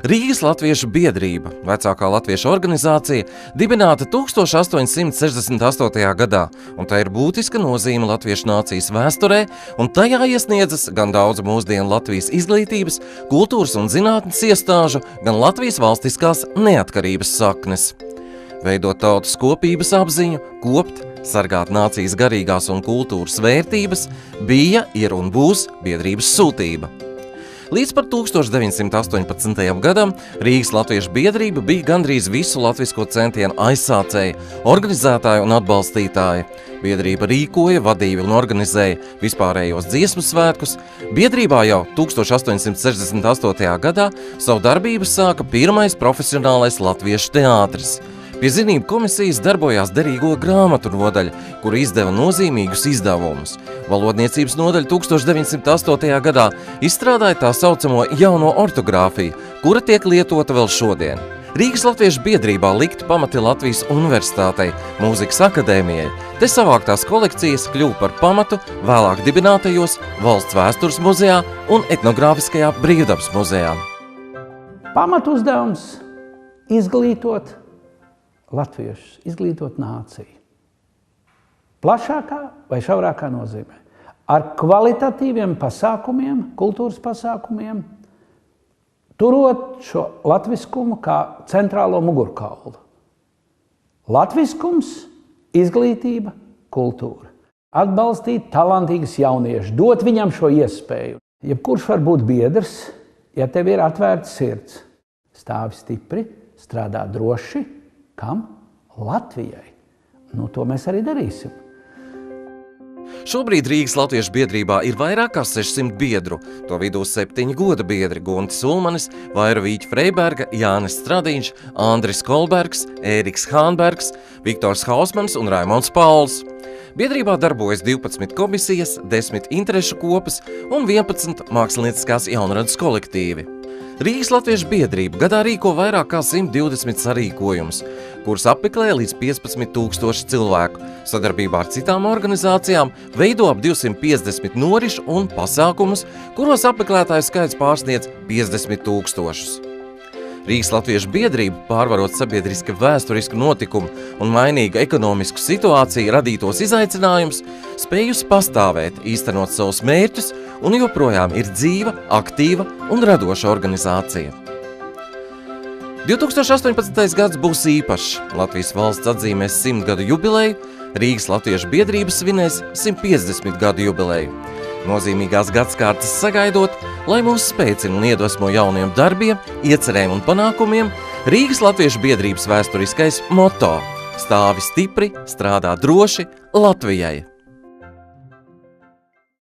Rīgas Latviešu biedrība, vecākā latviešu organizācija, dibināta 1868. gadā, un tā ir būtiska nozīme latviešu nācijas vēsturē, un tajā iesniedzas gan daudz mūsdienu Latvijas izglītības, kultūras un zinātnes iestāžu, gan Latvijas valstiskās neatkarības saknes. Veidot tautas kopības apziņu, kopt, sargāt nācijas garīgās un kultūras vērtības, bija, ir un būs biedrības sūtība. Līdz par 1918. gadam Rīgas Latviešu biedrība bija gandrīz visu latvisko centienu aizsācēja, organizētāja un atbalstītāja. Biedrība rīkoja, vadīja un organizēja vispārējos dziesmu svētkus. Biedrībā jau 1868. gadā savu darbību sāka pirmais profesionālais latviešu teātris. Pie zinību komisijas darbojās derīgo grāmatu nodaļa, kura izdeva nozīmīgus izdevumus. Valodniecības nodaļa 1908. gadā izstrādāja tā saucamo jauno ortogrāfiju, kura tiek lietota vēl šodien. Rīgas Latviešu biedrībā likti pamati Latvijas universitātei, mūzikas akadēmijai. Te savāktās kolekcijas kļuva par pamatu vēlāk dibinātajos Valsts vēstures muzejā un etnogrāfiskajā Brīvdabas muzejā. Pamatu uzdevums izglītot latviešus, izglītot nāciju. Plašākā vai šaurākā nozīmē. Ar kvalitatīviem pasākumiem, kultūras pasākumiem, turot šo latviskumu kā centrālo mugurkaulu. Latviskums, izglītība, kultūra. Atbalstīt talantīgus jauniešus, dot viņam šo iespēju. Jebkurš var būt biedrs, ja tev ir atvērta sirds. Stāvi stipri, strādā droši. Kam? Latvijai. To mēs arī darīsim. Šobrīd Rīgas Latviešu biedrībā ir vairāk kā 600 biedru, to vidū 7 goda biedri – Guntis Ulmanis, Vaira Vīķa Freiberga, Jānis Stradiņš, Andris Kolbergs, Ēriks Hānbergs, Viktors Hausmans un Raimonds Pauls. Biedrībā darbojas 12 komisijas, 10 interešu kopas un 11 mākslinieckās jaunradas kolektīvi. Rīgas Latviešu biedrība gadā rīko vairāk kā 120 sarīkojumus, kurus apmeklē līdz 15,000 cilvēku. Sadarbībā ar citām organizācijām veido ap 250 norišu un pasākumus, kuros apmeklētāju skaits pārsniedz 50,000. Rīgas Latviešu biedrība, pārvarot sabiedriski vēsturisku notikumu un mainīgu ekonomisku situāciju radītos izaicinājumus, spējusi pastāvēt, īstenot savus mērķus un joprojām ir dzīva, aktīva un radoša organizācija. 2018. gads būs īpašs. Latvijas valsts atzīmēs 100 gadu jubileju, Rīgas Latviešu biedrība svinēs 150 gadu jubileju. Nozīmīgās gadskārtas sagaidot, lai mūs spēcina un iedvesmo jauniem darbiem, iecerēm un panākumiem, Rīgas Latviešu biedrības vēsturiskais moto – stāvi stipri, strādā droši Latvijai.